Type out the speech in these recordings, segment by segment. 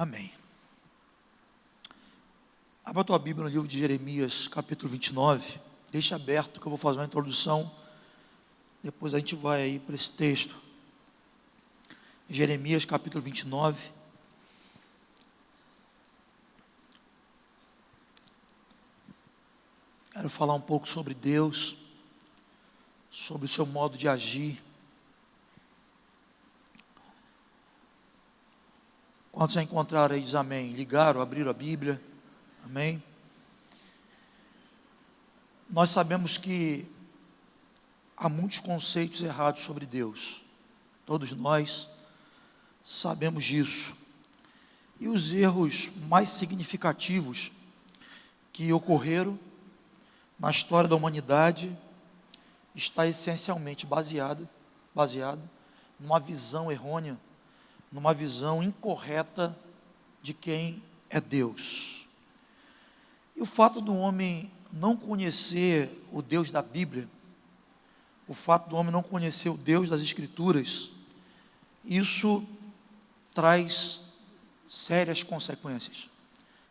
Amém. Abra a tua Bíblia no livro de Jeremias, capítulo 29. Deixa aberto que eu vou fazer uma introdução. Depois a gente vai aí para esse texto. Jeremias, capítulo 29. Quero falar um pouco sobre Deus, sobre o seu modo de agir. Quantos já encontraram aí, diz amém? Ligaram, abriram a Bíblia, amém? Nós sabemos que há muitos conceitos errados sobre Deus, todos nós sabemos disso, e os erros mais significativos que ocorreram na história da humanidade está essencialmente baseado numa visão errônea, numa visão incorreta de quem é Deus. E o fato do homem não conhecer o Deus da Bíblia, o fato do homem não conhecer o Deus das Escrituras, isso traz sérias consequências.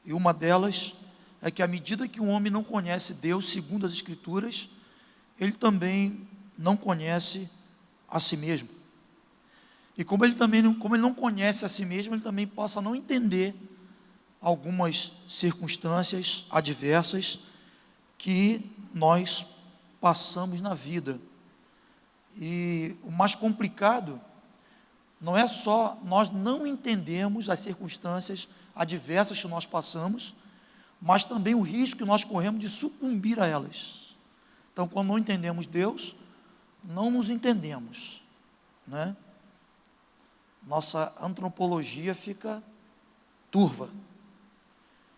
E uma delas é que à medida que o homem não conhece Deus segundo as Escrituras, ele também não conhece a si mesmo. E como ele não conhece a si mesmo, ele também passa a não entender algumas circunstâncias adversas que nós passamos na vida. E o mais complicado não é só nós não entendermos as circunstâncias adversas que nós passamos, mas também o risco que nós corremos de sucumbir a elas. Então, quando não entendemos Deus, não nos entendemos, né? Nossa antropologia fica turva.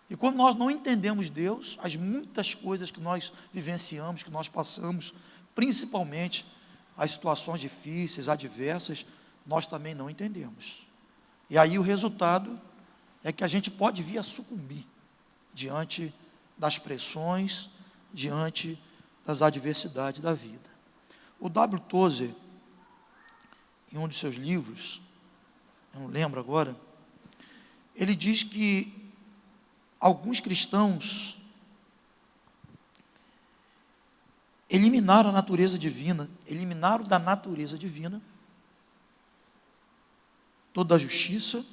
E quando nós não entendemos Deus, as muitas coisas que nós vivenciamos, que nós passamos, principalmente as situações difíceis, adversas, nós também não entendemos. E aí o resultado é que a gente pode vir a sucumbir diante das pressões, diante das adversidades da vida. O W. Tozer, em um de seus livros, eu não lembro agora, ele diz que alguns cristãos eliminaram da natureza divina toda a justiça,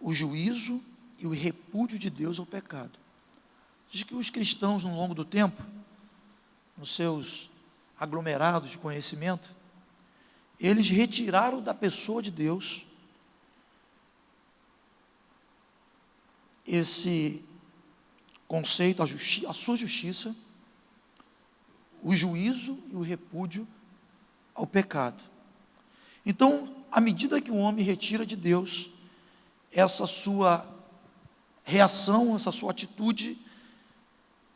o juízo e o repúdio de Deus ao pecado. Diz que os cristãos, no longo do tempo, nos seus aglomerados de conhecimento, eles retiraram da pessoa de Deus esse conceito, a sua justiça, o juízo e o repúdio ao pecado. Então, à medida que o homem retira de Deus essa sua reação, essa sua atitude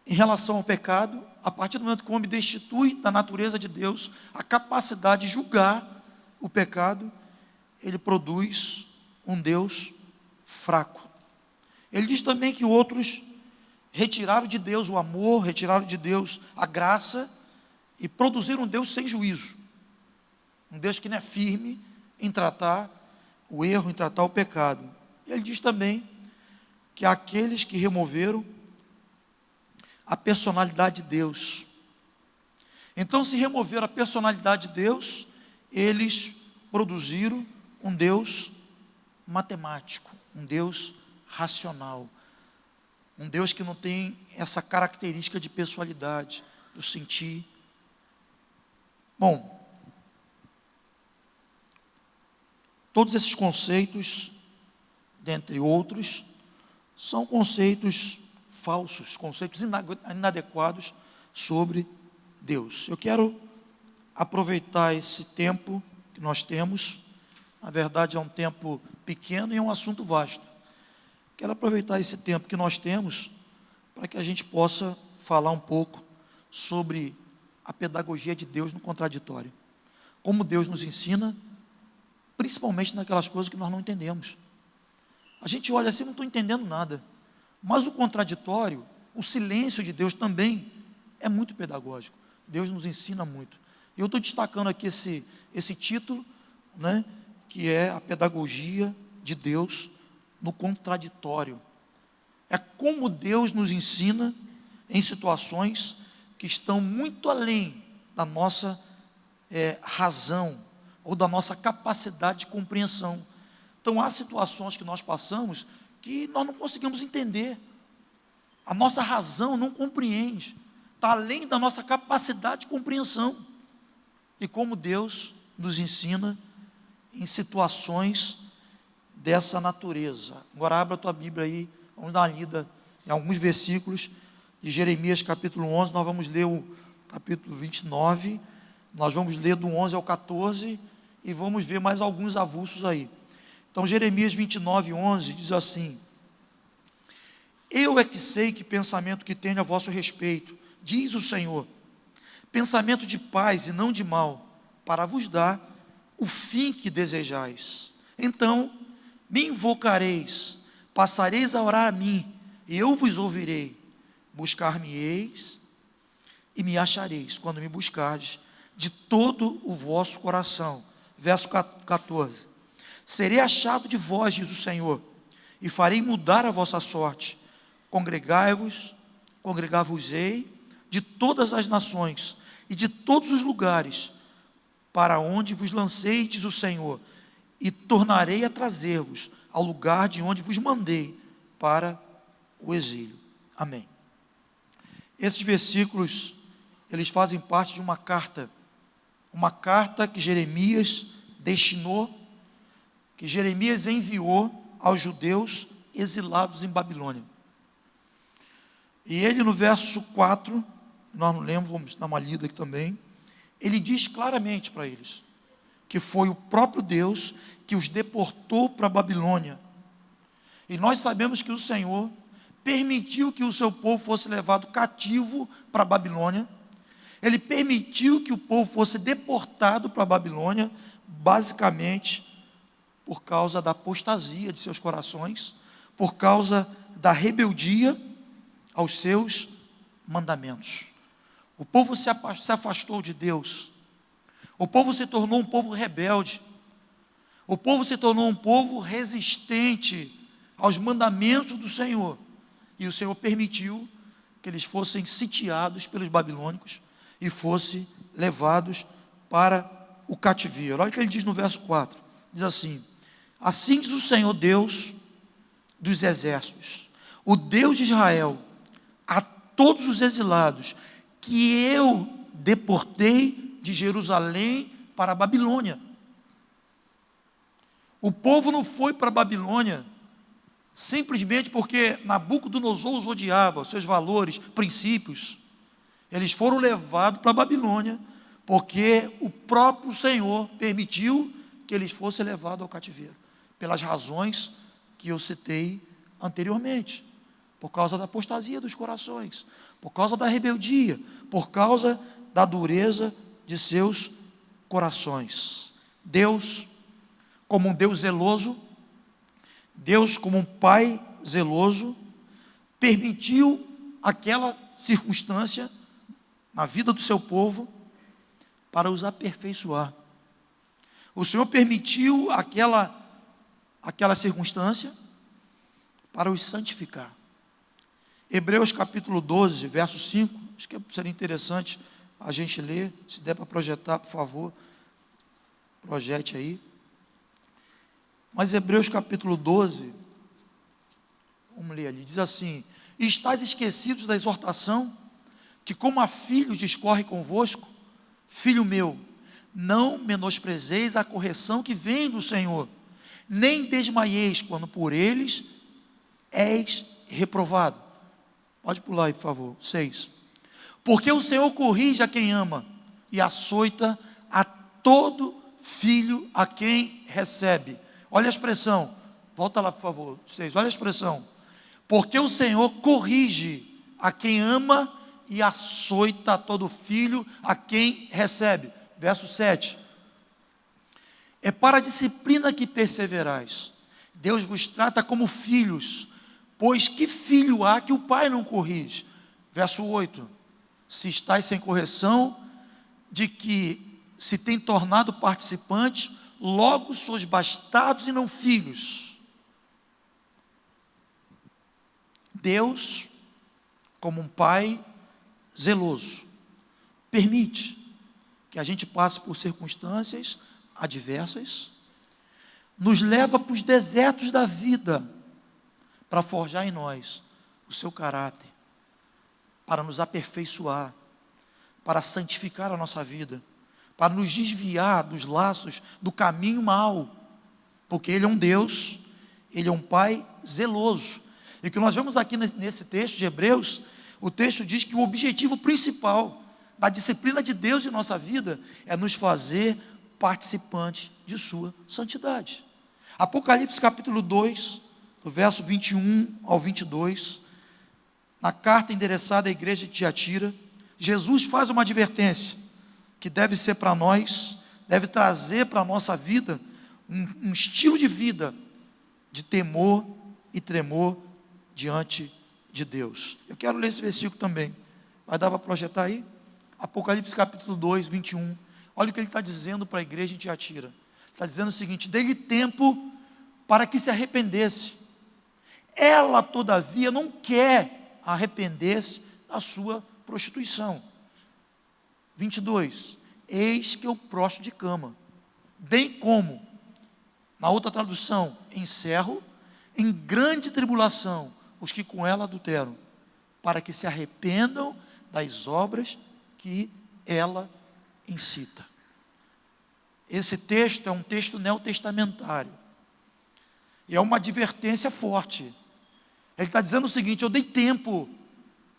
em relação ao pecado, a partir do momento que o homem destitui da natureza de Deus a capacidade de julgar o pecado, ele produz um Deus fraco. Ele diz também que outros retiraram de Deus o amor, retiraram de Deus a graça e produziram um Deus sem juízo. Um Deus que não é firme em tratar o erro, em tratar o pecado. E ele diz também que aqueles que removeram a personalidade de Deus. Então, se remover a personalidade de Deus, eles produziram um Deus matemático, um Deus racional, um Deus que não tem essa característica de pessoalidade, do sentir. Bom, todos esses conceitos, dentre outros, são conceitos falsos, conceitos inadequados sobre Deus. Eu quero aproveitar esse tempo que nós temos, na verdade é um tempo pequeno e é um assunto vasto. Quero aproveitar esse tempo que nós temos para que a gente possa falar um pouco sobre a pedagogia de Deus no contraditório. Como Deus nos ensina, principalmente naquelas coisas que nós não entendemos. A gente olha assim, não estou entendendo nada. Mas o contraditório, o silêncio de Deus também é muito pedagógico. Deus nos ensina muito. E eu estou destacando aqui esse título, né, que é a pedagogia de Deus no contraditório. É como Deus nos ensina em situações que estão muito além da nossa razão ou da nossa capacidade de compreensão. Então há situações que nós passamos que nós não conseguimos entender. A nossa razão não compreende, está além da nossa capacidade de compreensão. E como Deus nos ensina em situações dessa natureza. Agora abra a tua Bíblia aí, vamos dar uma lida em alguns versículos de Jeremias capítulo 11, nós vamos ler o capítulo 29, nós vamos ler do 11 ao 14 e vamos ver mais alguns avulsos aí. Então Jeremias 29, 11 diz assim: eu é que sei que pensamento que tenho a vosso respeito, diz o Senhor, pensamento de paz e não de mal, para vos dar o fim que desejais. Então me invocareis, passareis a orar a mim, e eu vos ouvirei. Buscar-me-eis e me achareis, quando me buscardes de todo o vosso coração. Verso 14: serei achado de vós, diz o Senhor, e farei mudar a vossa sorte. Congregar-vos-ei de todas as nações e de todos os lugares, para onde vos lancei, diz o Senhor, e tornarei a trazer-vos ao lugar de onde vos mandei para o exílio. Amém. Esses versículos, eles fazem parte de uma carta que Jeremias destinou, que Jeremias enviou aos judeus exilados em Babilônia. E ele no verso 4, nós não lemos, vamos dar uma lida aqui também, ele diz claramente para eles, que foi o próprio Deus que os deportou para a Babilônia. E nós sabemos que o Senhor permitiu que o seu povo fosse levado cativo para a Babilônia. Ele permitiu que o povo fosse deportado para a Babilônia, basicamente por causa da apostasia de seus corações, por causa da rebeldia aos seus mandamentos. O povo se afastou de Deus. O povo se tornou um povo rebelde. O povo se tornou um povo resistente aos mandamentos do Senhor. E o Senhor permitiu que eles fossem sitiados pelos babilônicos e fossem levados para o cativeiro. Olha o que ele diz no verso 4. Diz assim: assim diz o Senhor Deus dos exércitos, o Deus de Israel, a todos os exilados que eu deportei de Jerusalém para a Babilônia. O povo não foi para a Babilônia simplesmente porque Nabucodonosor os odiava, seus valores, princípios. Eles foram levados para a Babilônia porque o próprio Senhor permitiu que eles fossem levados ao cativeiro, pelas razões que eu citei anteriormente, por causa da apostasia dos corações, por causa da rebeldia, por causa da dureza de seus corações. Deus, como um Deus zeloso, Deus, como um pai zeloso, permitiu aquela circunstância na vida do seu povo para os aperfeiçoar. O Senhor permitiu aquela circunstância para os santificar. Hebreus capítulo 12, verso 5, acho que seria interessante a gente ler, se der para projetar, por favor, projete aí. Mas Hebreus capítulo 12, vamos ler ali, diz assim: estáis esquecidos da exortação, que como a filhos discorre convosco? Filho meu, não menosprezeis a correção que vem do Senhor, nem desmaieis quando por eles és reprovado. Pode pular aí, por favor. 6. Porque o Senhor corrige a quem ama e açoita a todo filho a quem recebe. Olha a expressão, volta lá por favor, 6, olha a expressão. Porque o Senhor corrige a quem ama e açoita a todo filho a quem recebe. Verso 7. É para a disciplina que perseverais. Deus vos trata como filhos, pois que filho há que o pai não corrige? Verso 8. Se estáis sem correção, de que se tem tornado participantes logo sois bastardos e não filhos. Deus, como um pai zeloso, permite que a gente passe por circunstâncias adversas, nos leva para os desertos da vida, para forjar em nós o seu caráter, para nos aperfeiçoar, para santificar a nossa vida, para nos desviar dos laços do caminho mau, porque Ele é um Deus, Ele é um Pai zeloso. E o que nós vemos aqui nesse texto de Hebreus, o texto diz que o objetivo principal da disciplina de Deus em nossa vida é nos fazer participantes de sua santidade. Apocalipse capítulo 2, do verso 21 ao 22, na carta endereçada à igreja de Tiatira, Jesus faz uma advertência, que deve ser para nós, deve trazer para a nossa vida, um estilo de vida, de temor e tremor diante de Deus. Eu quero ler esse versículo também, vai dar para projetar aí? Apocalipse capítulo 2, 21, olha o que ele está dizendo para a igreja de Tiatira, está dizendo o seguinte: dê-lhe tempo para que se arrependesse, ela todavia não quer arrepender-se da sua prostituição. 22, eis que eu prostro de cama, bem como, na outra tradução, encerro, em grande tribulação, os que com ela adulteram, para que se arrependam das obras que ela incita. Esse texto é um texto neotestamentário, e é uma advertência forte. Ele está dizendo o seguinte: eu dei tempo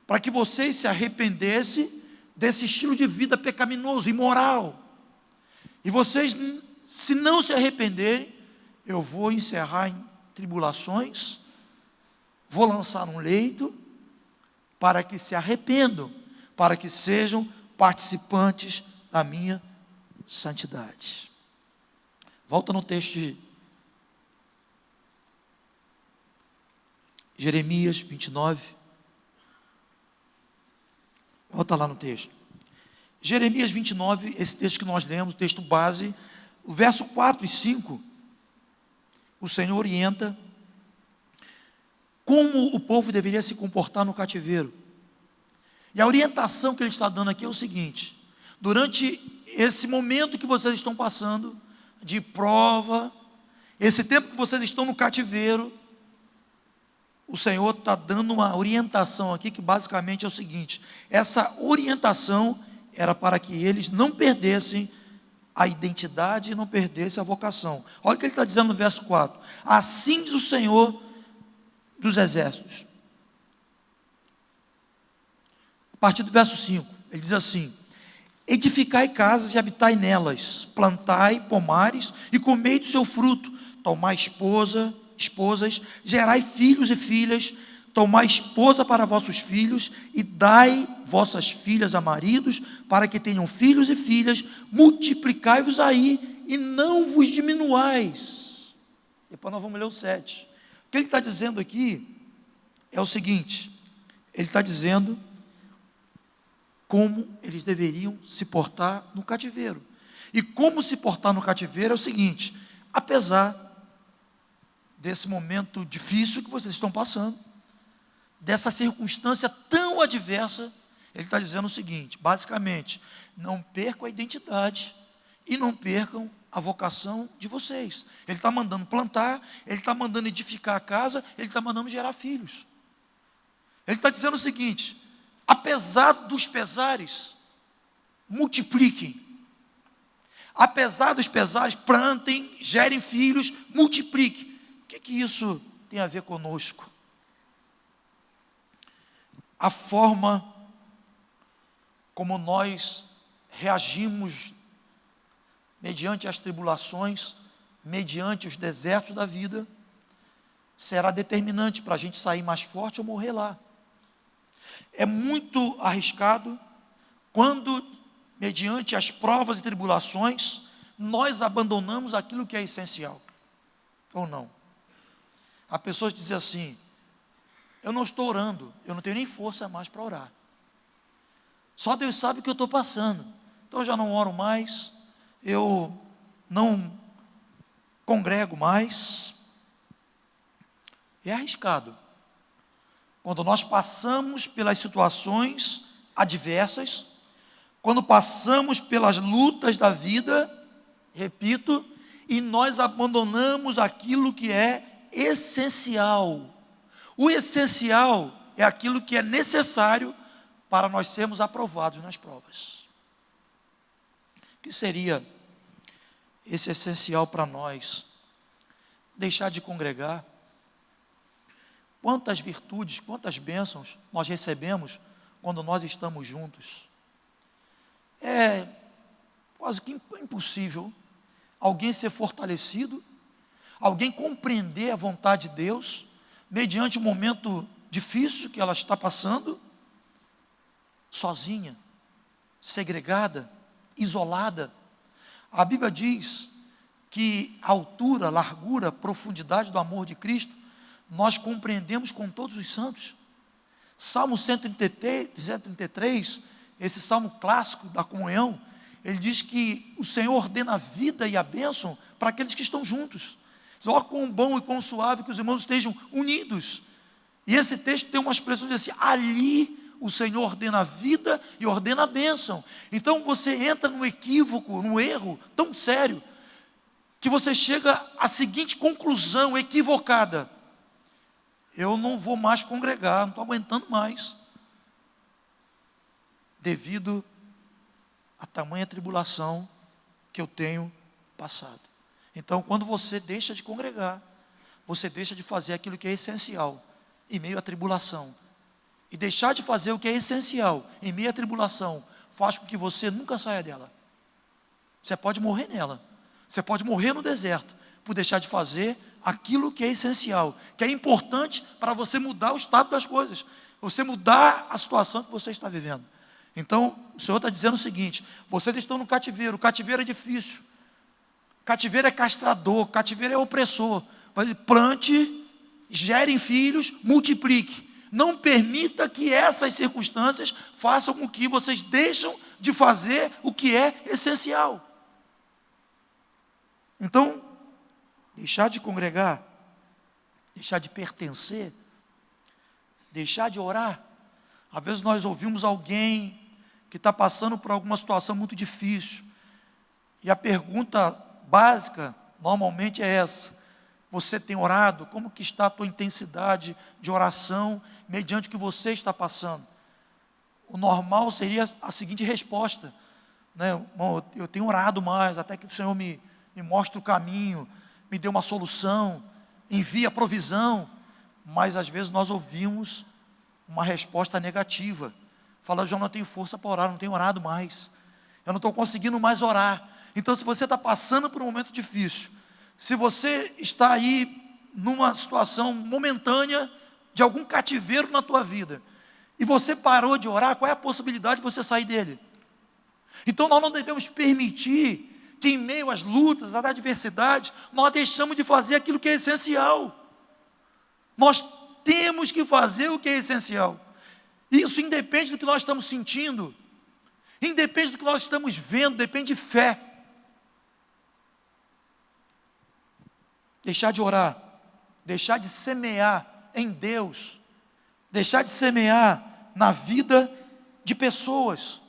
para que vocês se arrependessem desse estilo de vida pecaminoso, imoral, e vocês, se não se arrependerem, eu vou encerrar em tribulações, vou lançar num leito, para que se arrependam, para que sejam participantes da minha santidade. Volta no texto de Jeremias 29, volta lá no texto, Jeremias 29, esse texto que nós lemos, o texto base, o verso 4 e 5, o Senhor orienta como o povo deveria se comportar no cativeiro, e a orientação que ele está dando aqui é o seguinte: durante esse momento que vocês estão passando, de prova, esse tempo que vocês estão no cativeiro, o Senhor está dando uma orientação aqui, que basicamente é o seguinte: essa orientação era para que eles não perdessem a identidade e não perdessem a vocação. Olha o que ele está dizendo no verso 4: assim diz o Senhor dos exércitos. A partir do verso 5, ele diz assim: edificai casas e habitai nelas, plantai pomares e comei do seu fruto, tomai esposas, gerai filhos e filhas, tomai esposa para vossos filhos, e dai vossas filhas a maridos, para que tenham filhos e filhas, multiplicai-vos aí, e não vos diminuais. Depois nós vamos ler o 7. O que ele está dizendo aqui é o seguinte: ele está dizendo como eles deveriam se portar no cativeiro. E como se portar no cativeiro é o seguinte: apesar desse momento difícil que vocês estão passando, dessa circunstância tão adversa, ele está dizendo o seguinte, basicamente: não percam a identidade e não percam a vocação de vocês. Ele está mandando plantar, ele está mandando edificar a casa, ele está mandando gerar filhos. Ele está dizendo o seguinte: apesar dos pesares, multipliquem. Apesar dos pesares, plantem, gerem filhos, multipliquem. O que isso tem a ver conosco? A forma como nós reagimos mediante as tribulações, mediante os desertos da vida, será determinante para a gente sair mais forte ou morrer lá. É muito arriscado quando, mediante as provas e tribulações, nós abandonamos aquilo que é essencial, ou não. Há pessoas que dizem assim: eu não estou orando, eu não tenho nem força mais para orar, só Deus sabe o que eu estou passando, então eu já não oro mais, eu não congrego mais. É arriscado. Quando nós passamos pelas situações adversas, quando passamos pelas lutas da vida, repito, e nós abandonamos aquilo que é essencial. O essencial é aquilo que é necessário para nós sermos aprovados nas provas. O que seria esse essencial para nós? Deixar de congregar. Quantas virtudes, quantas bênçãos nós recebemos quando nós estamos juntos. É quase que impossível alguém ser fortalecido, alguém compreender a vontade de Deus, mediante um momento difícil que ela está passando, sozinha, segregada, isolada. A Bíblia diz que a altura, largura, profundidade do amor de Cristo, nós compreendemos com todos os santos. Salmo 133, esse salmo clássico da comunhão, ele diz que o Senhor ordena a vida e a bênção para aqueles que estão juntos. Ó, quão bom e quão suave que os irmãos estejam unidos. E esse texto tem uma expressão de dizer assim: ali o Senhor ordena a vida e ordena a bênção. Então você entra num equívoco, num erro tão sério, que você chega à seguinte conclusão equivocada: eu não vou mais congregar, não estou aguentando mais, devido a tamanha tribulação que eu tenho passado. Então, quando você deixa de congregar, você deixa de fazer aquilo que é essencial em meio à tribulação. E deixar de fazer o que é essencial em meio à tribulação faz com que você nunca saia dela. Você pode morrer nela, você pode morrer no deserto por deixar de fazer aquilo que é essencial, que é importante para você mudar o estado das coisas, você mudar a situação que você está vivendo. Então, o Senhor está dizendo o seguinte: vocês estão no cativeiro, o cativeiro é difícil, cativeiro é castrador, cativeiro é opressor. Plante, gerem filhos, multiplique. Não permita que essas circunstâncias façam com que vocês deixem de fazer o que é essencial. Então, deixar de congregar, deixar de pertencer, deixar de orar. Às vezes nós ouvimos alguém que está passando por alguma situação muito difícil, e a pergunta básica normalmente é essa: você tem orado? Como que está a tua intensidade de oração mediante o que você está passando? O normal seria a seguinte resposta, né? Eu tenho orado mais, até que o Senhor me mostre o caminho, me dê uma solução, envie a provisão. Mas às vezes nós ouvimos uma resposta negativa, falando: eu não tenho força para orar, não tenho orado mais, eu não estou conseguindo mais orar. Então, se você está passando por um momento difícil, se você está aí numa situação momentânea de algum cativeiro na tua vida, e você parou de orar, qual é a possibilidade de você sair dele? Então nós não devemos permitir que em meio às lutas, às adversidades, nós deixamos de fazer aquilo que é essencial. Nós temos que fazer o que é essencial. Isso independe do que nós estamos sentindo, independe do que nós estamos vendo, depende de fé. Deixar de orar, deixar de semear em Deus, deixar de semear na vida de pessoas,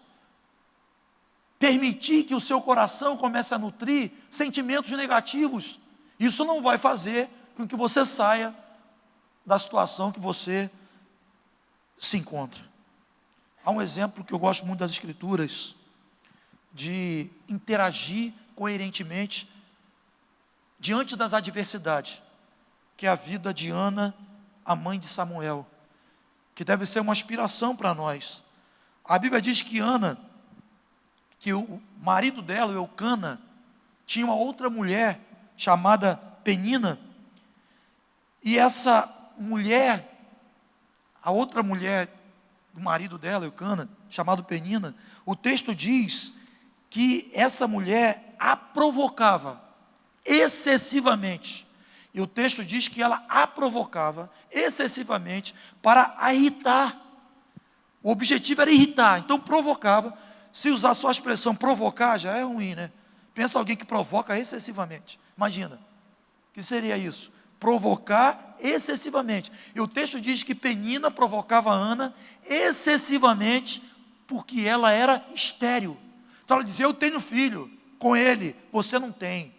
permitir que o seu coração comece a nutrir sentimentos negativos, isso não vai fazer com que você saia da situação que você se encontra. Há um exemplo que eu gosto muito das Escrituras, de interagir coerentemente diante das adversidades, que é a vida de Ana, a mãe de Samuel, que deve ser uma inspiração para nós. A Bíblia diz que Ana, que o marido dela, o Eucana, tinha uma outra mulher chamada Penina, e essa mulher, a outra mulher do marido dela, Eucana, chamada Penina, o texto diz que essa mulher a provocava excessivamente. E o texto diz que ela a provocava excessivamente para a irritar. O objetivo era irritar, então provocava. Se usar só a expressão provocar, já é ruim, né? Pensa alguém que provoca excessivamente. Imagina. que seria isso? Provocar excessivamente. E o texto diz que Penina provocava Ana excessivamente, porque ela era estéril. Então ela dizia: eu tenho filho com ele, você não tem.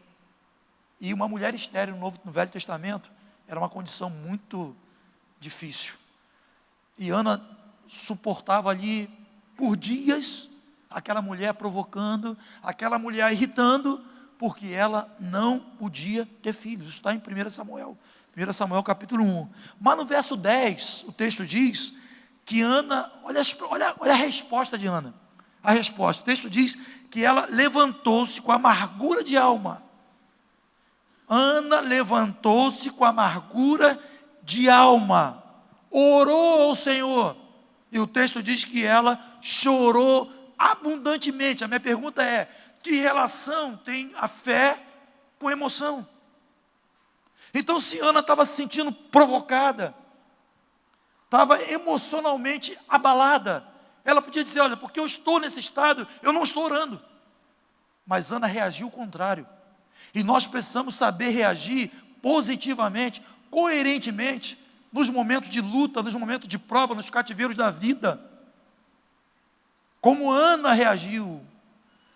E uma mulher estéril no Velho Testamento era uma condição muito difícil. E Ana suportava ali por dias aquela mulher provocando, aquela mulher irritando, porque ela não podia ter filhos. Isso está em 1 Samuel. 1 Samuel capítulo 1. Mas no verso 10, o texto diz que Ana, olha a resposta de Ana. A resposta, o texto diz que ela levantou-se com amargura de alma. Ana levantou-se com amargura de alma, orou ao Senhor, e o texto diz que ela chorou abundantemente. A minha pergunta é: que relação tem a fé com emoção? Então, se Ana estava se sentindo provocada, estava emocionalmente abalada, ela podia dizer: olha, porque eu estou nesse estado, eu não estou orando. Mas Ana reagiu ao contrário. E nós precisamos saber reagir positivamente, coerentemente, nos momentos de luta, nos momentos de prova, nos cativeiros da vida. Como Ana reagiu,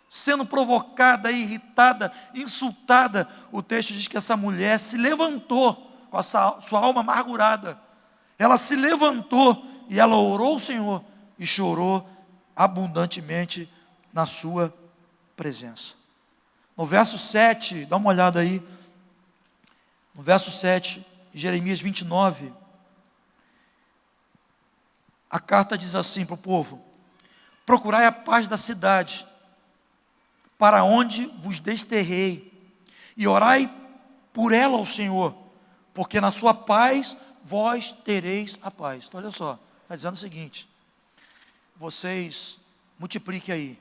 sendo provocada, irritada, insultada. O texto diz que essa mulher se levantou com a sua alma amargurada. Ela se levantou e ela orou ao Senhor e chorou abundantemente na sua presença. No verso 7, dá uma olhada aí, no verso 7, Jeremias 29, a carta diz assim para o povo: procurai a paz da cidade, para onde vos desterrei, e orai por ela ao Senhor, porque na sua paz vós tereis a paz. Então olha só, está dizendo o seguinte: vocês multipliquem aí,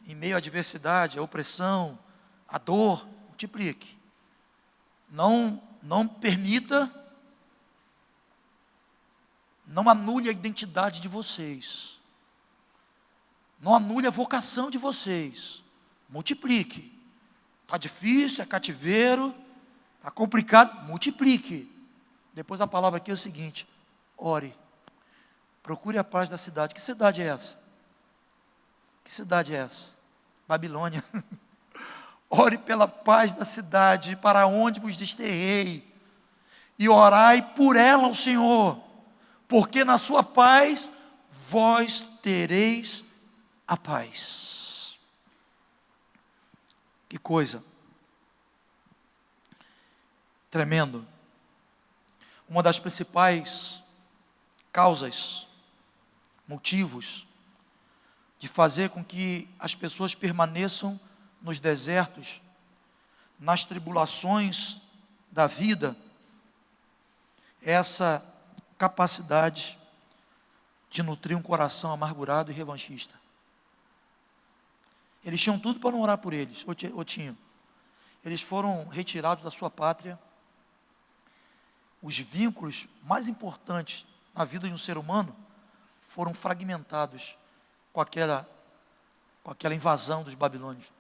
em meio à adversidade, à opressão, à dor, multiplique. Não permita, não anule a identidade de vocês. Não anule a vocação de vocês. Multiplique. Está difícil, é cativeiro, está complicado, multiplique. Depois a palavra aqui é o seguinte: ore. Procure a paz da cidade. Que cidade é essa? Que cidade é essa? Babilônia. Ore pela paz da cidade, para onde vos desterrei, e orai por ela ao Senhor, porque na sua paz vós tereis a paz. Que coisa tremendo. Uma das principais causas, motivos de fazer com que as pessoas permaneçam nos desertos, nas tribulações da vida, é essa capacidade de nutrir um coração amargurado e revanchista. Eles tinham tudo para não orar por eles, ou tinham. Eles foram retirados da sua pátria. Os vínculos mais importantes na vida de um ser humano foram fragmentados com aquela invasão dos babilônios.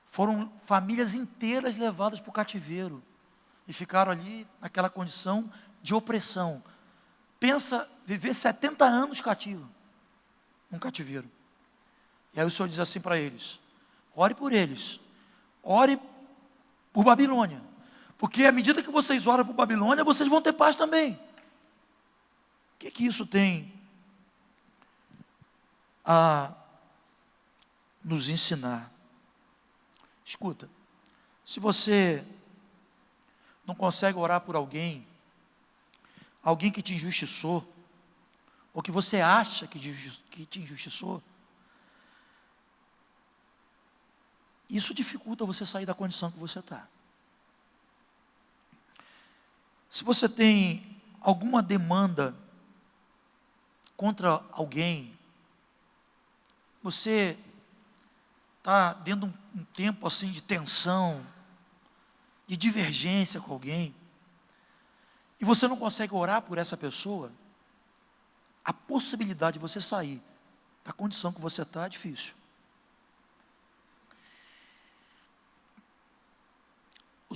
Foram famílias inteiras levadas para o cativeiro e ficaram ali naquela condição de opressão. Pensa viver 70 anos cativo, num cativeiro. E aí o Senhor diz assim para eles: ore por eles, ore por Babilônia, porque à medida que vocês oram por Babilônia, vocês vão ter paz também. O que isso tem a nos ensinar? Escuta, se você não consegue orar por alguém que te injustiçou, ou que você acha que te injustiçou, isso dificulta você sair da condição que você está. Se você tem alguma demanda contra alguém, você está dentro de um tempo assim de tensão, de divergência com alguém, e você não consegue orar por essa pessoa, a possibilidade de você sair da condição que você está é difícil.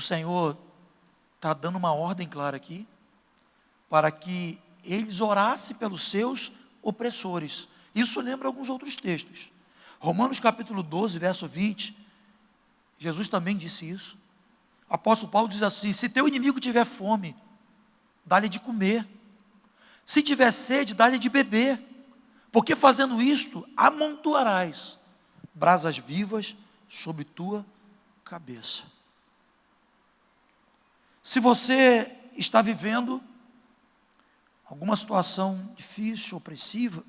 Senhor está dando uma ordem clara aqui, para que eles orassem pelos seus opressores. Isso lembra alguns outros textos. Romanos capítulo 12, verso 20, Jesus também disse isso. O apóstolo Paulo diz assim: se teu inimigo tiver fome, dá-lhe de comer. Se tiver sede, dá-lhe de beber. Porque fazendo isto, amontoarás brasas vivas sobre tua cabeça. Se você está vivendo alguma situação difícil, opressiva,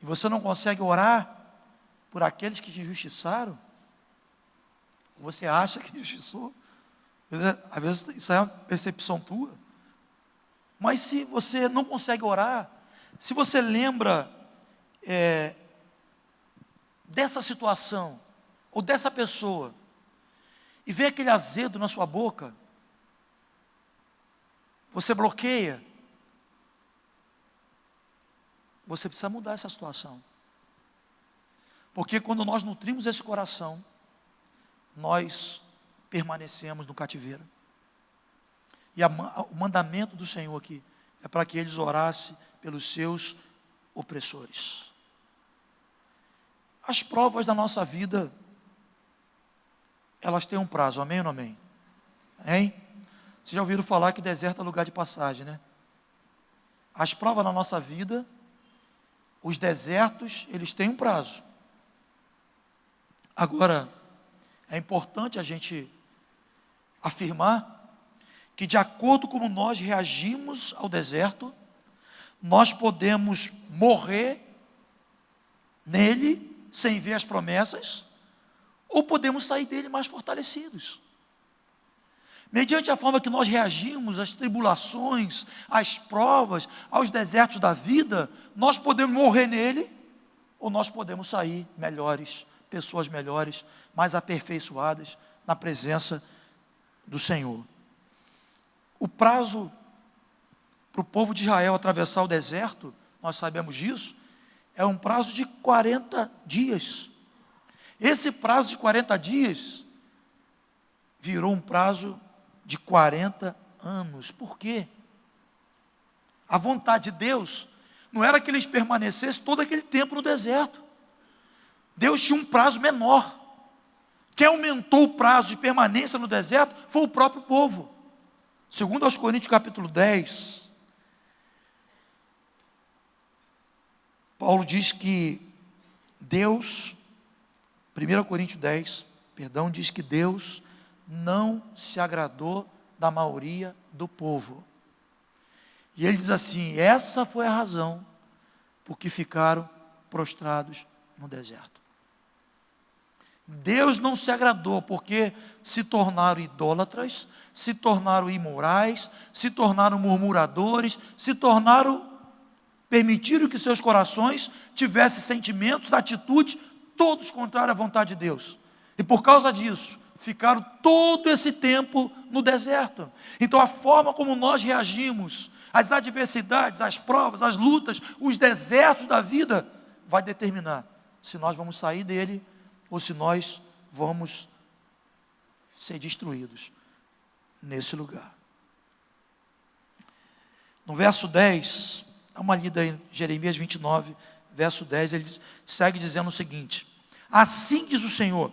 e você não consegue orar por aqueles que te injustiçaram, você acha que injustiçou, às vezes isso é uma percepção tua, mas se você não consegue orar, se você lembra dessa situação, ou dessa pessoa, e vê aquele azedo na sua boca, você bloqueia, você precisa mudar essa situação. Porque quando nós nutrimos esse coração, nós permanecemos no cativeiro. E o mandamento do Senhor aqui é para que eles orassem pelos seus opressores. As provas da nossa vida, elas têm um prazo, amém ou não amém? Hein? Vocês já ouviram falar que deserto é lugar de passagem, né? As provas na nossa vida, os desertos, eles têm um prazo. Agora, é importante a gente afirmar que de acordo com como nós reagimos ao deserto, nós podemos morrer nele, sem ver as promessas, ou podemos sair dele mais fortalecidos. Mediante a forma que nós reagimos às tribulações, às provas, aos desertos da vida, nós podemos morrer nele, ou nós podemos sair melhores, pessoas melhores, mais aperfeiçoadas na presença do Senhor. O prazo para o povo de Israel atravessar o deserto, nós sabemos disso, é um prazo de 40 dias. Esse prazo de 40 dias virou um prazo de 40 anos. Por quê? A vontade de Deus não era que eles permanecessem todo aquele tempo no deserto. Deus tinha um prazo menor. Quem aumentou o prazo de permanência no deserto foi o próprio povo. Segundo aos Coríntios capítulo 10, Paulo diz que Deus, 1 Coríntios 10, diz que Deus não se agradou da maioria do povo. E ele diz assim: essa foi a razão por que ficaram prostrados no deserto. Deus não se agradou porque se tornaram idólatras, se tornaram imorais, se tornaram murmuradores, permitiram que seus corações tivessem sentimentos, atitudes, todos contrários à vontade de Deus. E por causa disso, ficaram todo esse tempo no deserto. Então a forma como nós reagimos às adversidades, às provas, às lutas, os desertos da vida, vai determinar se nós vamos sair dele ou se nós vamos ser destruídos nesse lugar. No verso 10, dá uma lida em Jeremias 29, verso 10, ele segue dizendo o seguinte: assim diz o Senhor,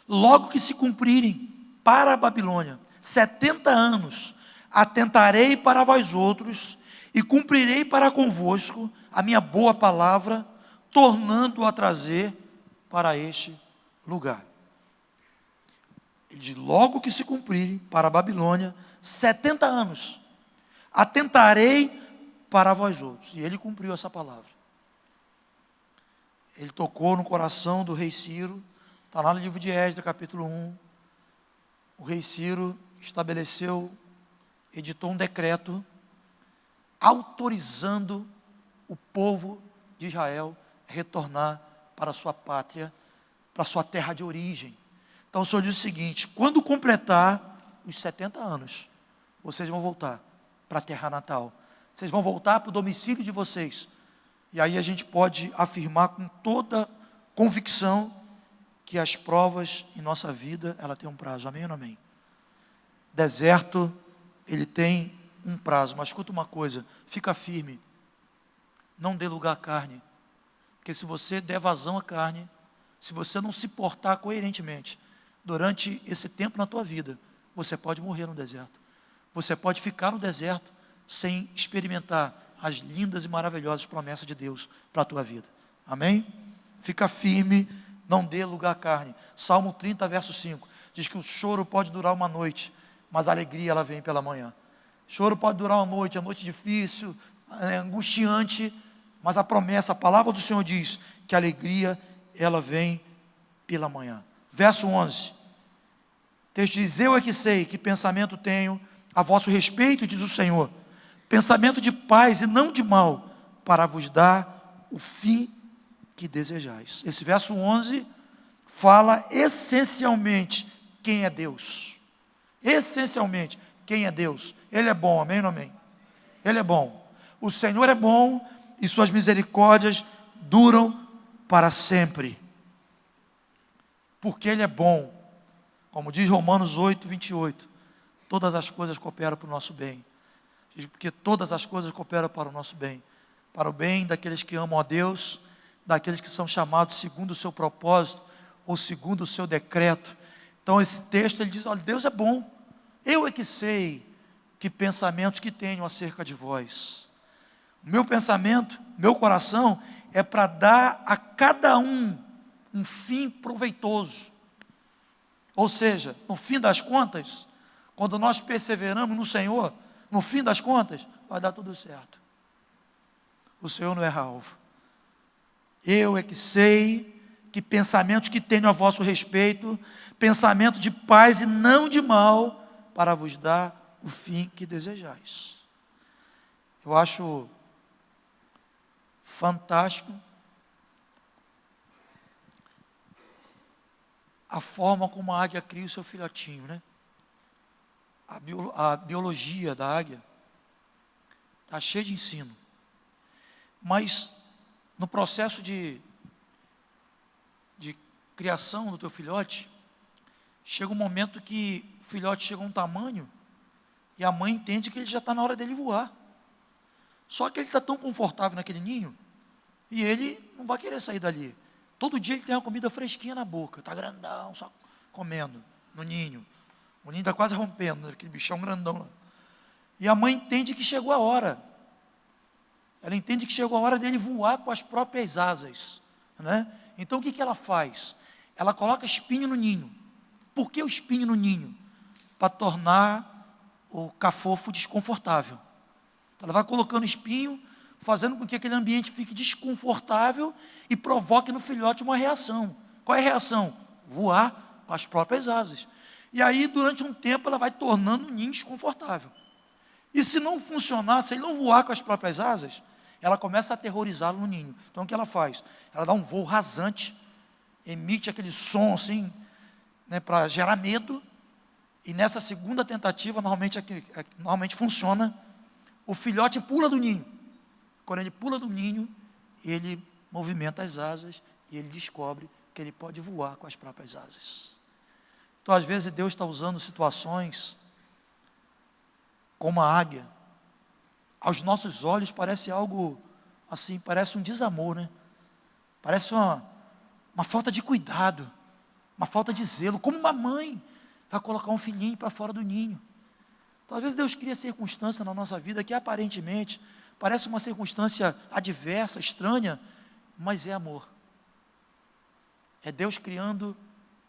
logo que se cumprirem para a Babilônia 70 anos, atentarei para vós outros e cumprirei para convosco a minha boa palavra, tornando-o a trazer para este lugar. Ele diz: logo que se cumprirem para a Babilônia 70 anos, atentarei para vós outros. E ele cumpriu essa palavra. Ele tocou no coração do rei Ciro. Está lá no livro de Esdras, capítulo 1. O rei Ciro editou um decreto autorizando o povo de Israel a retornar para a sua pátria, para a sua terra de origem. Então o Senhor diz o seguinte: quando completar os 70 anos, vocês vão voltar para a terra natal. Vocês vão voltar para o domicílio de vocês. E aí a gente pode afirmar com toda convicção que as provas em nossa vida, ela tem um prazo, amém ou não amém? Deserto, ele tem um prazo, mas escuta uma coisa, fica firme, não dê lugar à carne, porque se você der vazão à carne, se você não se portar coerentemente, durante esse tempo na tua vida, você pode morrer no deserto, você pode ficar no deserto, sem experimentar as lindas e maravilhosas promessas de Deus para a tua vida, amém? Fica firme, não dê lugar à carne. Salmo 30, verso 5, diz que o choro pode durar uma noite, mas a alegria ela vem pela manhã. Choro pode durar uma noite, a noite difícil, angustiante, mas a promessa, a palavra do Senhor diz que a alegria ela vem pela manhã. Verso 11, o texto diz, eu é que sei que pensamento tenho a vosso respeito, diz o Senhor, pensamento de paz e não de mal, para vos dar o fim que desejais. Esse verso 11 fala essencialmente quem é Deus. Essencialmente quem é Deus. Ele é bom, amém ou não amém? Ele é bom. O Senhor é bom e suas misericórdias duram para sempre. Porque Ele é bom. Como diz Romanos 8, 28. Todas as coisas cooperam para o nosso bem. Porque todas as coisas cooperam para o nosso bem. Para o bem daqueles que amam a Deus, daqueles que são chamados segundo o seu propósito, ou segundo o seu decreto. Então esse texto ele diz, olha, Deus é bom. Eu é que sei que pensamentos que tenho acerca de vós. O meu pensamento, meu coração, é para dar a cada um fim proveitoso. Ou seja, no fim das contas, quando nós perseveramos no Senhor, no fim das contas, vai dar tudo certo. O Senhor não erra alvo. Eu é que sei que pensamentos que tenho a vosso respeito, pensamento de paz e não de mal, para vos dar o fim que desejais. Eu acho fantástico a forma como a águia cria o seu filhotinho, né? A biologia da águia está cheia de ensino. Mas no processo de criação do teu filhote, chega um momento que o filhote chega a um tamanho e a mãe entende que ele já está na hora dele voar. Só que ele está tão confortável naquele ninho e ele não vai querer sair dali. Todo dia ele tem uma comida fresquinha na boca, está grandão, só comendo no ninho. O ninho está quase rompendo, aquele bichão grandão lá. E a mãe entende que chegou a hora. Ela entende que chegou a hora dele voar com as próprias asas, né? Então o que ela faz? Ela coloca espinho no ninho. Por que o espinho no ninho? Para tornar o cafofo desconfortável. Então, ela vai colocando espinho, fazendo com que aquele ambiente fique desconfortável e provoque no filhote uma reação. Qual é a reação? Voar com as próprias asas. E aí, durante um tempo, ela vai tornando o ninho desconfortável. E se não funcionar, se ele não voar com as próprias asas, ela começa a aterrorizá-lo no ninho. Então o que ela faz? Ela dá um voo rasante, emite aquele som assim, né, para gerar medo, e nessa segunda tentativa, normalmente funciona, o filhote pula do ninho. Quando ele pula do ninho, ele movimenta as asas, e ele descobre que ele pode voar com as próprias asas. Então às vezes Deus está usando situações como a águia. Aos nossos olhos parece algo assim, parece um desamor, né? Parece uma falta de cuidado, uma falta de zelo, como uma mãe vai colocar um filhinho para fora do ninho. Então, às vezes Deus cria circunstância na nossa vida que aparentemente parece uma circunstância adversa, estranha, mas é amor. É Deus criando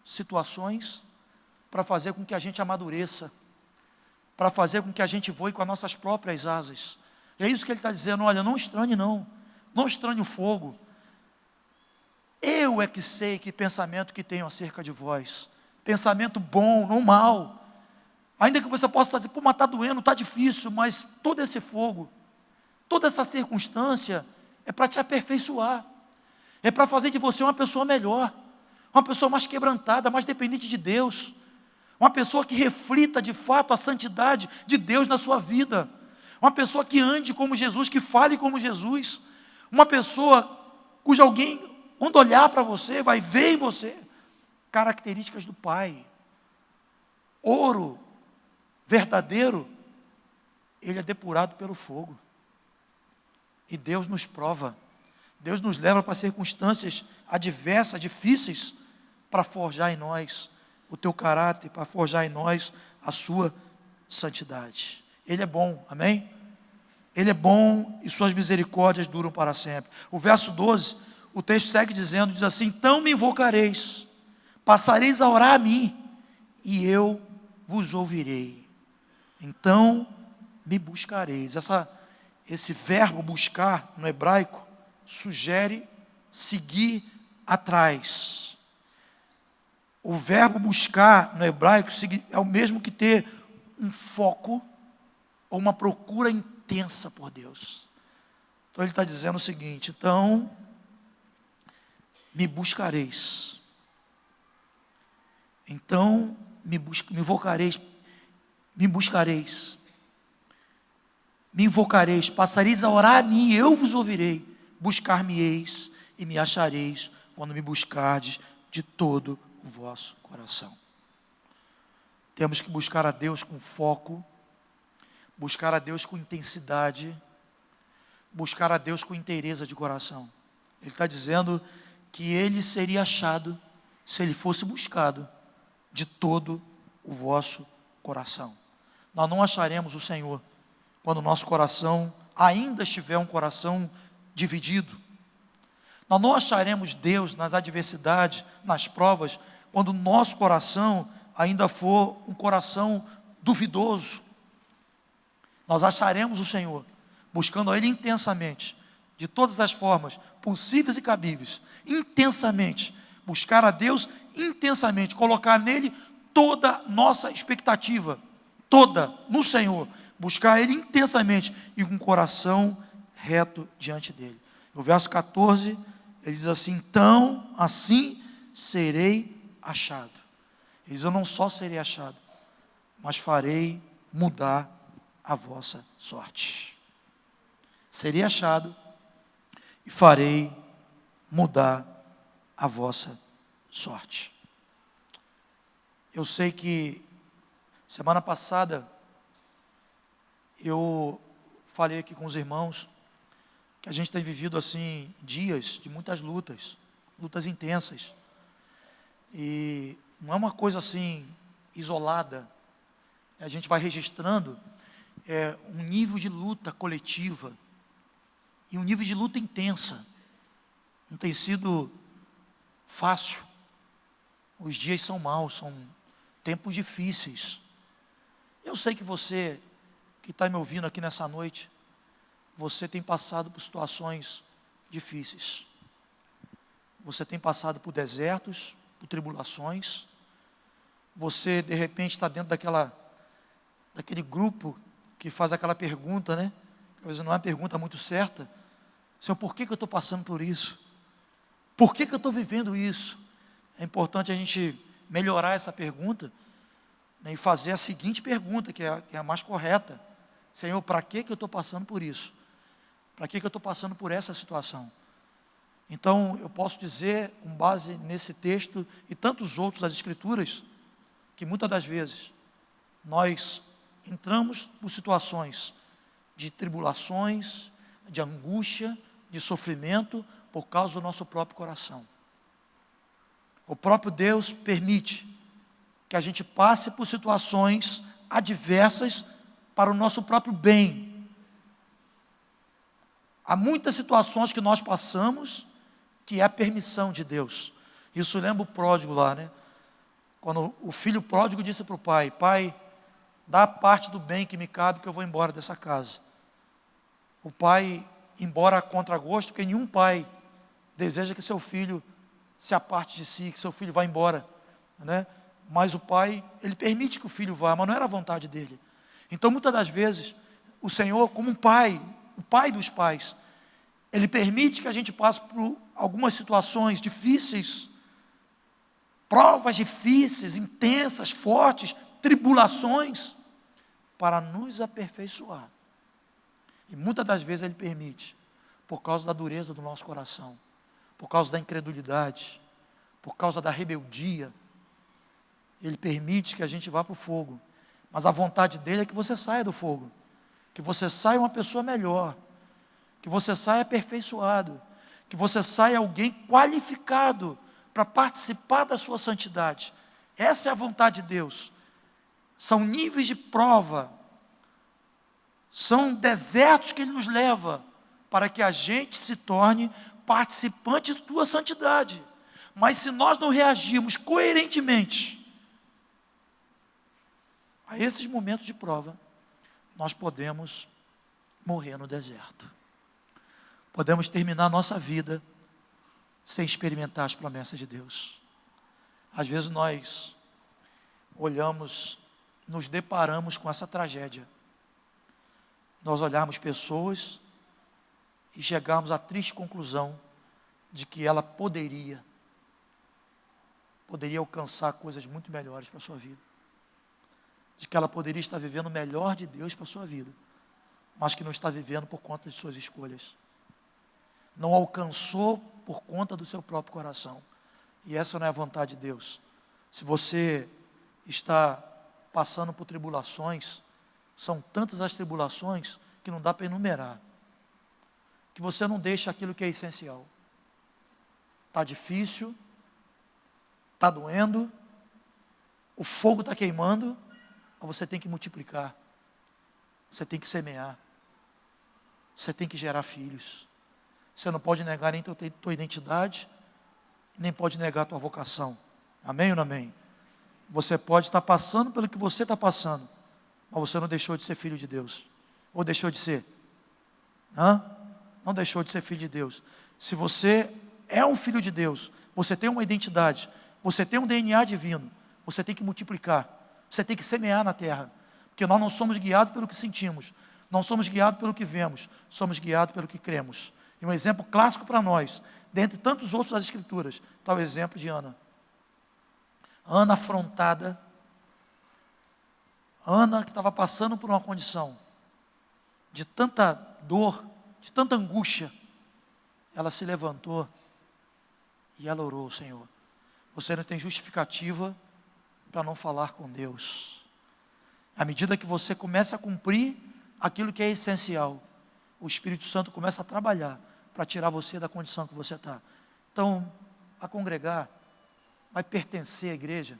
situações para fazer com que a gente amadureça, para fazer com que a gente voe com as nossas próprias asas. É isso que ele está dizendo, olha, não estranhe não estranhe o fogo. Eu é que sei que pensamento que tenho acerca de vós, pensamento bom, não mal. Ainda que você possa dizer, pô, mas está doendo, está difícil, mas todo esse fogo, toda essa circunstância é para te aperfeiçoar, é para fazer de você uma pessoa melhor, uma pessoa mais quebrantada, mais dependente de Deus, uma pessoa que reflita de fato a santidade de Deus na sua vida, uma pessoa que ande como Jesus, que fale como Jesus, uma pessoa cujo alguém, quando olhar para você, vai ver em você características do Pai. Ouro verdadeiro, ele é depurado pelo fogo. E Deus nos prova. Deus nos leva para circunstâncias adversas, difíceis, para forjar em nós o teu caráter, para forjar em nós a sua santidade. Ele é bom, amém? Ele é bom e suas misericórdias duram para sempre. O verso 12, o texto segue dizendo, diz assim: então me invocareis, passareis a orar a mim, e eu vos ouvirei. Então me buscareis. Esse verbo buscar no hebraico sugere seguir atrás. O verbo buscar no hebraico é o mesmo que ter um foco ou uma procura intensa por Deus. Então ele está dizendo o seguinte: então me buscareis. Então me invocareis, me invocareis, passareis a orar a mim, eu vos ouvirei, buscar-me-eis e me achareis, quando me buscardes de todo o vosso coração. Temos que buscar a Deus com foco, buscar a Deus com intensidade, buscar a Deus com inteireza de coração. Ele está dizendo que ele seria achado se ele fosse buscado de todo o vosso coração. Nós não acharemos o Senhor quando o nosso coração ainda estiver um coração dividido. Nós não acharemos Deus nas adversidades, nas provas, quando o nosso coração ainda for um coração duvidoso. Nós acharemos o Senhor buscando a Ele intensamente, de todas as formas possíveis e cabíveis, intensamente, buscar a Deus intensamente, colocar nele toda a nossa expectativa, toda no Senhor, buscar Ele intensamente e com o coração reto diante dEle. No verso 14, ele diz assim: então, assim serei achado. Ele diz: eu não só serei achado, mas farei mudar a vossa sorte. Serei achado e farei mudar a vossa sorte. Eu sei que semana passada eu falei aqui com os irmãos que a gente tem vivido assim dias de muitas lutas intensas, e não é uma coisa assim isolada. A gente vai registrando um nível de luta coletiva e um nível de luta intensa. Não tem sido fácil. Os dias são maus, são tempos difíceis. Eu sei que você que está me ouvindo aqui nessa noite, você tem passado por situações difíceis. Você tem passado por desertos, por tribulações. Você de repente está dentro daquele grupo que faz aquela pergunta, né? Talvez não é uma pergunta muito certa. Senhor, por que eu estou passando por isso? Por que eu estou vivendo isso? É importante a gente melhorar essa pergunta, né, e fazer a seguinte pergunta, que é a mais correta: Senhor, para que eu estou passando por isso? Para que eu estou passando por essa situação? Então, eu posso dizer, com base nesse texto e tantos outros das Escrituras, que muitas das vezes nós entramos por situações de tribulações, de angústia, de sofrimento, por causa do nosso próprio coração. O próprio Deus permite que a gente passe por situações adversas para o nosso próprio bem. Há muitas situações que nós passamos que é a permissão de Deus. Isso lembra o pródigo lá, né? Quando o filho pródigo disse para o pai: pai, dá parte do bem que me cabe, que eu vou embora dessa casa. O pai, embora a contragosto, porque nenhum pai deseja que seu filho se aparte de si, que seu filho vá embora, né? Mas o pai, ele permite que o filho vá, mas não era a vontade dele. Então, muitas das vezes, o Senhor, como um pai, o pai dos pais, ele permite que a gente passe por algumas situações difíceis, provas difíceis, intensas, fortes, tribulações, para nos aperfeiçoar. E muitas das vezes Ele permite, por causa da dureza do nosso coração, por causa da incredulidade, por causa da rebeldia, Ele permite que a gente vá para o fogo. Mas a vontade dele é que você saia do fogo. Que você saia uma pessoa melhor. Que você saia aperfeiçoado. Que você saia alguém qualificado para participar da sua santidade. Essa é a vontade de Deus. São níveis de prova. São desertos que Ele nos leva para que a gente se torne participante da tua santidade. Mas se nós não reagirmos coerentemente a esses momentos de prova, nós podemos morrer no deserto. Podemos terminar a nossa vida sem experimentar as promessas de Deus. Às vezes nós olhamos, nos deparamos com essa tragédia. Nós olharmos pessoas e chegarmos à triste conclusão de que ela poderia alcançar coisas muito melhores para a sua vida. De que ela poderia estar vivendo o melhor de Deus para a sua vida, mas que não está vivendo por conta de suas escolhas. Não alcançou por conta do seu próprio coração. E essa não é a vontade de Deus. Se você está passando por tribulações, são tantas as tribulações que não dá para enumerar. Que você não deixa aquilo que é essencial. Está difícil, está doendo, o fogo está queimando, mas você tem que multiplicar, você tem que semear, você tem que gerar filhos. Você não pode negar nem tua identidade, nem pode negar tua vocação. Amém ou não amém? Você pode estar passando pelo que você está passando, mas você não deixou de ser filho de Deus. Ou deixou de ser? Não deixou de ser filho de Deus. Se você é um filho de Deus, você tem uma identidade, você tem um DNA divino, você tem que multiplicar, você tem que semear na terra, porque nós não somos guiados pelo que sentimos, não somos guiados pelo que vemos, somos guiados pelo que cremos. E um exemplo clássico para nós, dentre tantos outros das Escrituras, está o exemplo de Ana. Ana afrontada, Ana que estava passando por uma condição de tanta dor, de tanta angústia, ela se levantou e ela orou: Senhor, você não tem justificativa para não falar com Deus. À medida que você começa a cumprir aquilo que é essencial, o Espírito Santo começa a trabalhar para tirar você da condição que você está. Então, a congregar, vai pertencer à igreja,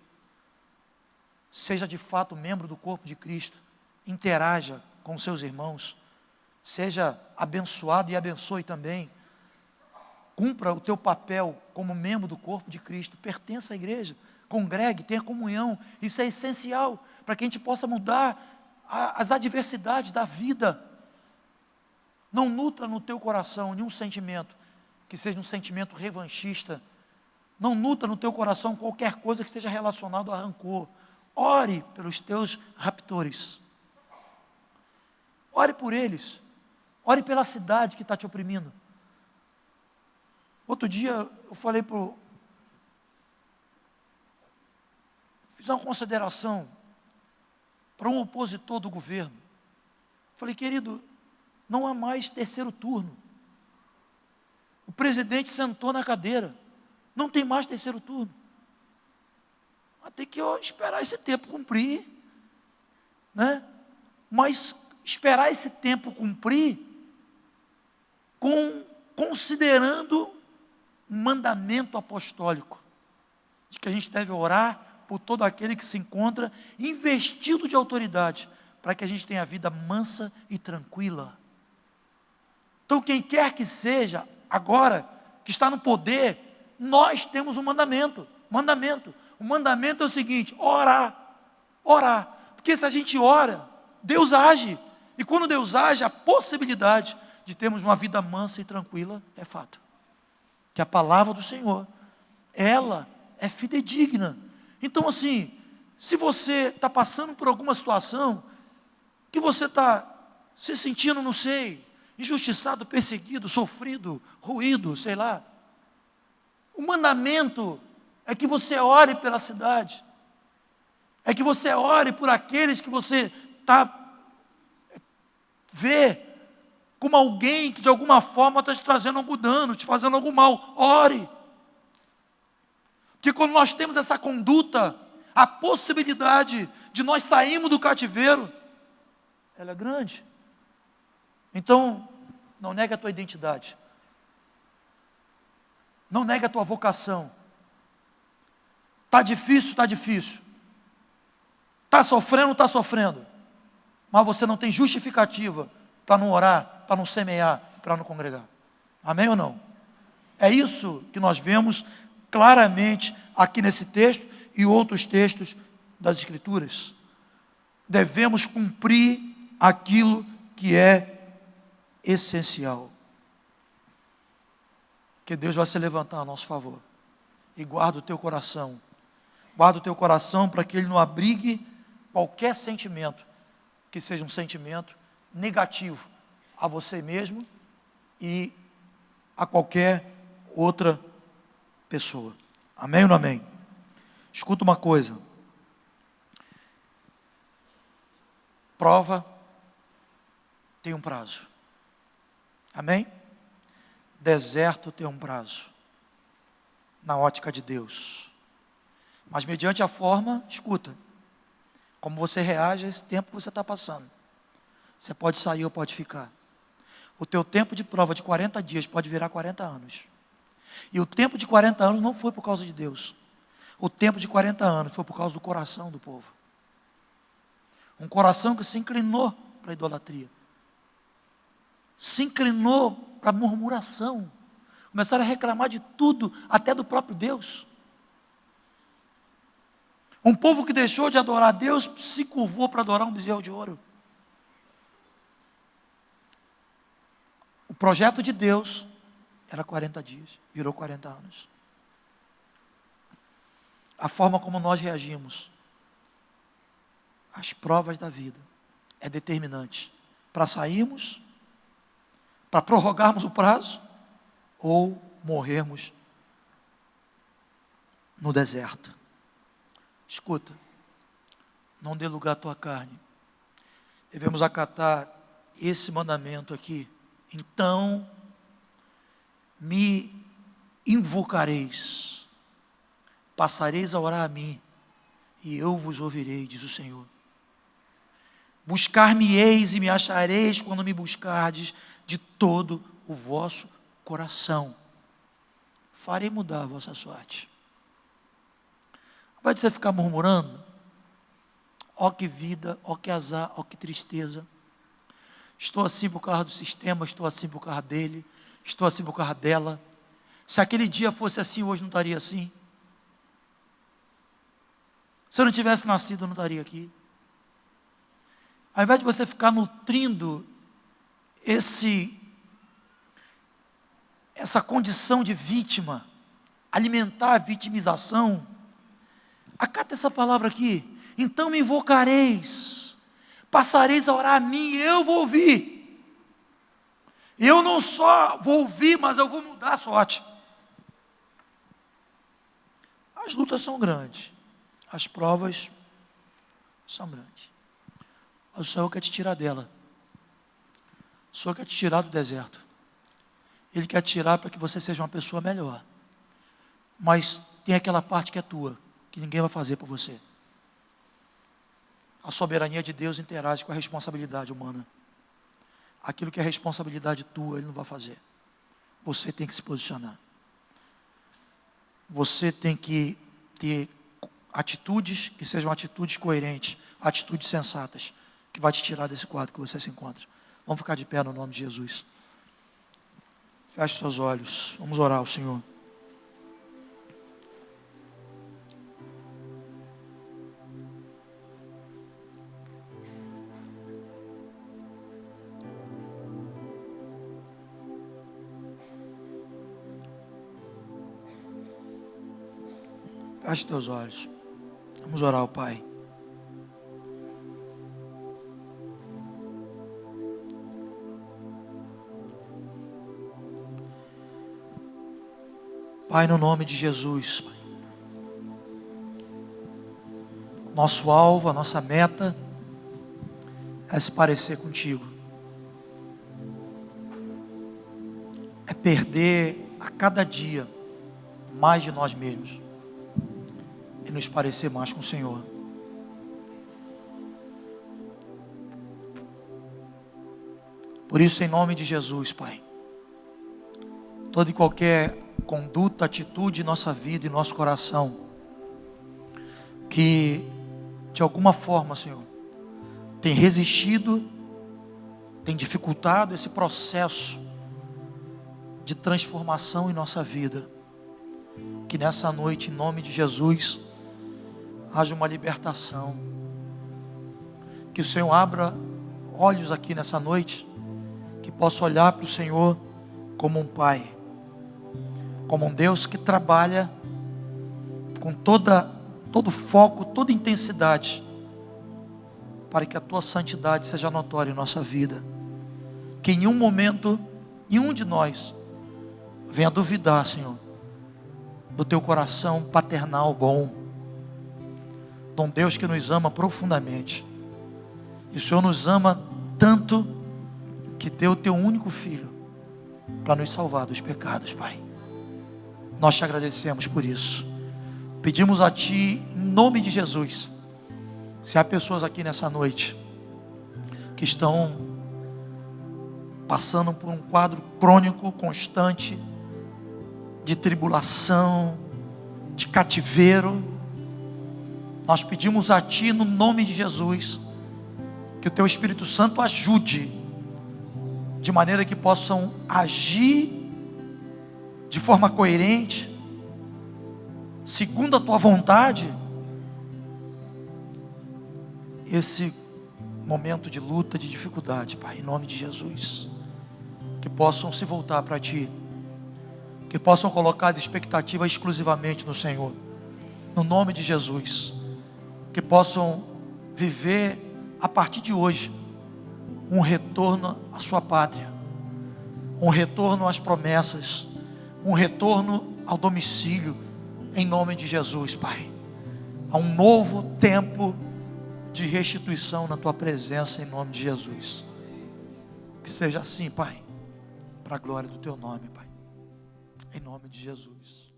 seja de fato membro do corpo de Cristo, interaja com seus irmãos, seja abençoado e abençoe também, cumpra o teu papel como membro do corpo de Cristo, pertença à igreja, congregue, tenha comunhão. Isso é essencial para que a gente possa mudar as adversidades da vida. Não nutra no teu coração nenhum sentimento que seja um sentimento revanchista. Não nutra no teu coração qualquer coisa que esteja relacionado a rancor. Ore pelos teus raptores. Ore por eles. Ore pela cidade que está te oprimindo. Outro dia eu falei fiz uma consideração para um opositor do governo. Falei: querido, não há mais terceiro turno. O presidente sentou na cadeira. Não tem mais terceiro turno. Vai ter que esperar esse tempo cumprir, né? Mas esperar esse tempo cumprir, considerando um mandamento apostólico, de que a gente deve orar por todo aquele que se encontra investido de autoridade, para que a gente tenha a vida mansa e tranquila. Então, quem quer que seja, agora, que está no poder, nós temos um mandamento. O mandamento é o seguinte: orar. Porque se a gente ora, Deus age. E quando Deus age, a possibilidade de termos uma vida mansa e tranquila é fato. Que a palavra do Senhor, ela é fidedigna. Então, assim, se você está passando por alguma situação, que você está se sentindo, não sei, injustiçado, perseguido, sofrido, ruído, sei lá, o mandamento é que você ore pela cidade, é que você ore por aqueles que você vê como alguém que de alguma forma está te trazendo algum dano, te fazendo algum mal. Ore. Porque quando nós temos essa conduta, a possibilidade de nós sairmos do cativeiro, ela é grande. Então, não negue a tua identidade. Não negue a tua vocação. Está difícil, está difícil. Está sofrendo, está sofrendo. Mas você não tem justificativa para não orar, para não semear, para não congregar. Amém ou não? É isso que nós vemos claramente aqui nesse texto e outros textos das Escrituras. Devemos cumprir aquilo que é essencial. Que Deus vai se levantar a nosso favor. E guarda o teu coração. Guarda o teu coração para que ele não abrigue qualquer sentimento que seja um sentimento negativo a você mesmo e a qualquer outra pessoa. Amém ou não amém? Escuta uma coisa. Prova tem um prazo. Amém? Deserto tem um prazo. Na ótica de Deus. Mas mediante a forma, escuta. Como você reage a esse tempo que você está passando. Você pode sair ou pode ficar. O teu tempo de prova de 40 dias pode virar 40 anos. E o tempo de 40 anos não foi por causa de Deus. O tempo de 40 anos foi por causa do coração do povo. Um coração que se inclinou para a idolatria. Se inclinou para a murmuração. Começaram a reclamar de tudo, até do próprio Deus. Um povo que deixou de adorar a Deus, se curvou para adorar um bezerro de ouro. O projeto de Deus era 40 dias, virou 40 anos. A forma como nós reagimos às provas da vida é determinante para sairmos, para prorrogarmos o prazo ou morrermos no deserto. Escuta, não dê lugar à tua carne. Devemos acatar esse mandamento aqui. Então, me invocareis, passareis a orar a mim, e eu vos ouvirei, diz o Senhor. Buscar-me-eis e me achareis quando me buscardes de todo o vosso coração. Farei mudar a vossa sorte. Vai você ficar murmurando? Ó que vida, ó que azar, ó que tristeza. Estou assim por causa do sistema, estou assim por causa dele, estou assim por causa dela. Se aquele dia fosse assim, hoje não estaria assim. Se eu não tivesse nascido, eu não estaria aqui. Ao invés de você ficar nutrindo essa condição de vítima, alimentar a vitimização, acata essa palavra aqui. Então me invocareis, passareis a orar a mim, eu vou ouvir. Eu não só vou ouvir, mas eu vou mudar a sorte. As lutas são grandes, as provas são grandes. Mas o Senhor quer te tirar dela. O Senhor quer te tirar do deserto. Ele quer te tirar para que você seja uma pessoa melhor. Mas tem aquela parte que é tua, que ninguém vai fazer por você. A soberania de Deus interage com a responsabilidade humana. Aquilo que é responsabilidade tua, Ele não vai fazer. Você tem que se posicionar. Você tem que ter atitudes que sejam atitudes coerentes, atitudes sensatas, que vai te tirar desse quadro que você se encontra. Vamos ficar de pé no nome de Jesus. Feche seus olhos. Vamos orar ao Senhor. Feche teus olhos. Vamos orar ao Pai. Pai, no nome de Jesus, Pai. Nosso alvo, a nossa meta é se parecer contigo. É perder a cada dia mais de nós mesmos. e nos parecer mais com o Senhor. Por isso, em nome de Jesus, Pai, toda e qualquer conduta, atitude em nossa vida e nosso coração, que de alguma forma, Senhor, tem resistido, tem dificultado esse processo de transformação em nossa vida, que nessa noite, em nome de Jesus, haja uma libertação, que o Senhor abra olhos aqui nessa noite, que possa olhar para o Senhor como um Pai, como um Deus que trabalha com todo foco, toda intensidade, para que a Tua santidade seja notória em nossa vida, que em um momento, nenhum de nós venha duvidar, Senhor, do Teu coração paternal bom, de um Deus que nos ama profundamente, e o Senhor nos ama tanto, que deu o Teu único Filho, para nos salvar dos pecados, Pai. Nós te agradecemos por isso, pedimos a Ti, em nome de Jesus, se há pessoas aqui nessa noite, que estão passando por um quadro crônico, constante, de tribulação, de cativeiro, nós pedimos a Ti, no nome de Jesus, que o Teu Espírito Santo ajude, de maneira que possam agir de forma coerente, segundo a Tua vontade, esse momento de luta, de dificuldade, Pai, em nome de Jesus, que possam se voltar para Ti, que possam colocar as expectativas exclusivamente no Senhor, no nome de Jesus, que possam viver a partir de hoje, um retorno à sua pátria, um retorno às promessas, um retorno ao domicílio, em nome de Jesus, Pai, a um novo tempo de restituição na Tua presença, em nome de Jesus. Que seja assim, Pai, para a glória do Teu nome, Pai, em nome de Jesus.